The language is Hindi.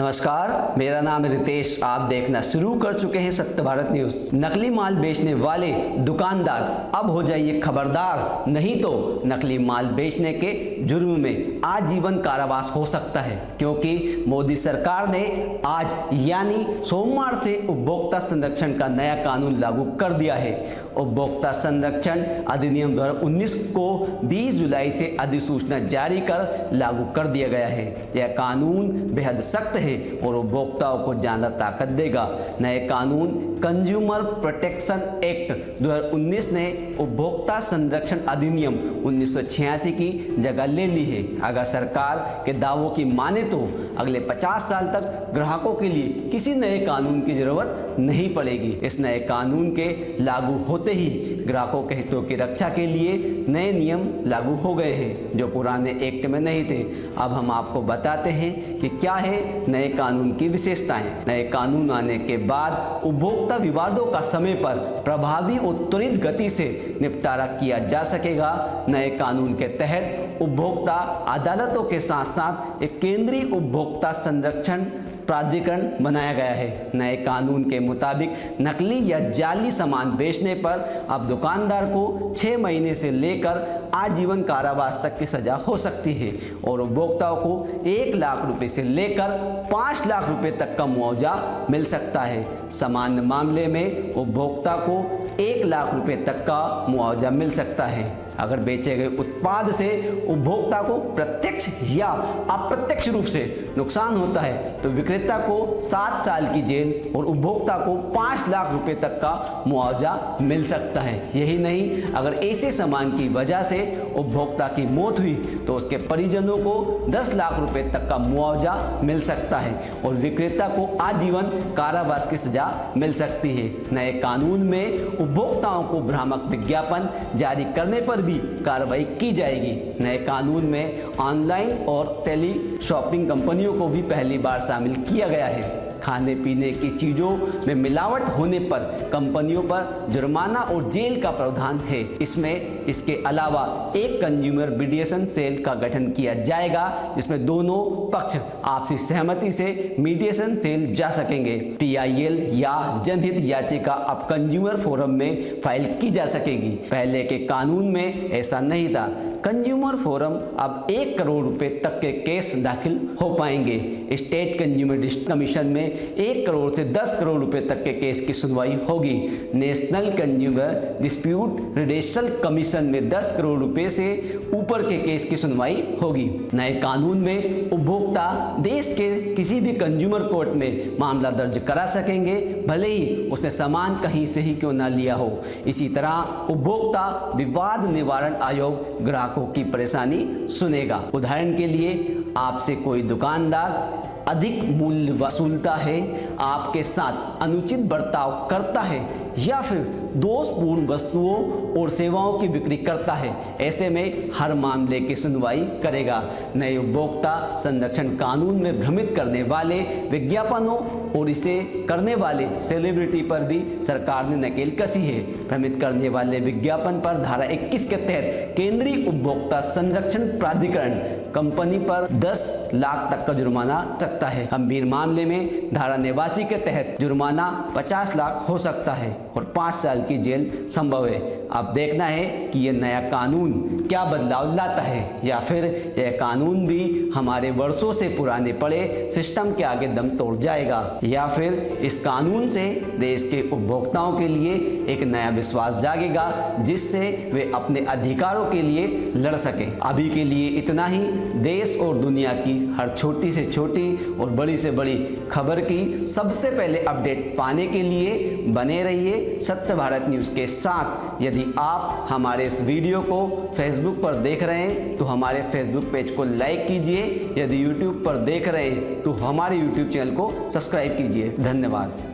नमस्कार, मेरा नाम है रितेश। आप देखना शुरू कर चुके हैं सत्य भारत न्यूज। नकली माल बेचने वाले दुकानदार अब हो जाइए खबरदार, नहीं तो नकली माल बेचने के जुर्म में आजीवन कारावास हो सकता है। क्योंकि मोदी सरकार ने आज यानी सोमवार से उपभोक्ता संरक्षण का नया कानून लागू कर दिया है। उपभोक्ता संरक्षण अधिनियम 2019 को 20 जुलाई से अधिसूचना जारी कर लागू कर दिया गया है। यह कानून बेहद सख्त है और उपभोक्ताओं को ज्यादा ताकत देगा। नए कानून कंज्यूमर प्रोटेक्शन एक्ट 2019 ने उपभोक्ता संरक्षण अधिनियम 1986 की जगह ले ली है। अगर सरकार के दावों की माने तो अगले 50 साल तक ग्राहकों के लिए किसी नए कानून की जरूरत नहीं पड़ेगी। इस नए कानून के लागू होते ही ग्राहकों के हितों की रक्षा के लिए नए नियम लागू हो गए हैं जो पुराने एक्ट में नहीं थे। अब हम आपको बताते हैं कि क्या है नए कानून की विशेषताएं। नए कानून आने के बाद उपभोक्ता विवादों का समय पर प्रभावी और त्वरित गति से निपटारा किया जा सकेगा। नए कानून के तहत उपभोक्ता अदालतों के साथ साथ एक केंद्रीय उपभोक्ता संरक्षण प्राधिकरण बनाया गया है। नए कानून के मुताबिक नकली या जाली सामान बेचने पर अब दुकानदार को 6 महीने से लेकर आजीवन कारावास तक की सजा हो सकती है और उपभोक्ताओं को 1 लाख रुपए से लेकर 5 लाख रुपए तक का मुआवजा मिल सकता है। सामान्य मामले में उपभोक्ता को 1 लाख रुपए तक का मुआवजा मिल सकता है। अगर बेचे गए उत्पाद से उपभोक्ता को प्रत्यक्ष या अप्रत्यक्ष रूप से नुकसान होता है तो विक्रेता को 7 साल की जेल और उपभोक्ता को 5 लाख रुपए तक का मुआवजा मिल सकता है। यही नहीं, अगर ऐसे सामान की वजह से उपभोक्ता की मौत हुई तो उसके परिजनों को 10 लाख रुपए तक का मुआवजा मिल सकता है और विक्रेता को आजीवन कारावास की सजा मिल सकती है। नए कानून में उपभोक्ताओं को भ्रामक विज्ञापन जारी करने पर भी कार्रवाई की जाएगी। नए कानून में ऑनलाइन और टेली शॉपिंग कंपनियों को भी पहली बार शामिल किया गया है। खाने पीने की चीजों में मिलावट होने पर कंपनियों पर जुर्माना और जेल का प्रावधान है। इसके अलावा एक कंज्यूमर मीडिएशन सेल का गठन किया जाएगा जिसमें दोनों पक्ष आपसी सहमति से मीडिएशन सेल जा सकेंगे। PIL या जनहित याचिका अब कंज्यूमर फोरम में फाइल की जा सकेगी। पहले के कानून में ऐसा नहीं था। कंज्यूमर फोरम अब 1 करोड़ रुपए तक के केस दाखिल हो पाएंगे। स्टेट कंज्यूमर कमीशन में 1 करोड़ से 10 करोड़ रुपए तक के केस की सुनवाई होगी। नेशनल कंज्यूमर डिस्प्यूट रिडेशल कमीशन में 10 करोड़ रुपए से ऊपर के केस की सुनवाई होगी। नए कानून में उपभोक्ता देश के किसी भी कंज्यूमर कोर्ट में मामला दर्ज करा सकेंगे, भले ही उसने सामान कहीं से ही क्यों ना लिया हो। इसी तरह उपभोक्ता विवाद निवारण आयोग ग्राहकों की परेशानी सुनेगा। उदाहरण के लिए आपसे कोई दुकानदार अधिक मूल्य वसूलता है, आपके साथ अनुचित बर्ताव करता है या फिर दोषपूर्ण वस्तुओं और सेवाओं की बिक्री करता है, ऐसे में हर मामले की सुनवाई करेगा। नए उपभोक्ता संरक्षण कानून में भ्रमित करने वाले विज्ञापनों और इसे करने वाले सेलिब्रिटी पर भी सरकार ने नकेल कसी है। भ्रमित करने वाले विज्ञापन पर धारा 21 के तहत केंद्रीय उपभोक्ता संरक्षण प्राधिकरण कंपनी पर 10 लाख तक का जुर्माना सकता है। गंभीर मामले में धारा 89 के तहत जुर्माना 50 लाख हो सकता है और 5 साल की जेल संभव है। अब देखना है कि यह नया कानून क्या बदलाव लाता है या फिर यह कानून भी हमारे वर्षों से पुराने पड़े सिस्टम के आगे दम तोड़ जाएगा या फिर इस कानून से देश के उपभोक्ताओं के लिए एक नया विश्वास जागेगा जिससे वे अपने अधिकारों के लिए लड़ सकें। अभी के लिए इतना ही। देश और दुनिया की हर छोटी से छोटी और बड़ी से बड़ी खबर की सबसे पहले अपडेट पाने के लिए बने रहिए सत्य भारत न्यूज के साथ। यदि आप हमारे इस वीडियो को फेसबुक पर देख रहे हैं तो हमारे फेसबुक पेज को लाइक कीजिए। यदि यूट्यूब पर देख रहे हैं तो हमारे यूट्यूब चैनल को सब्सक्राइब कीजिए। धन्यवाद।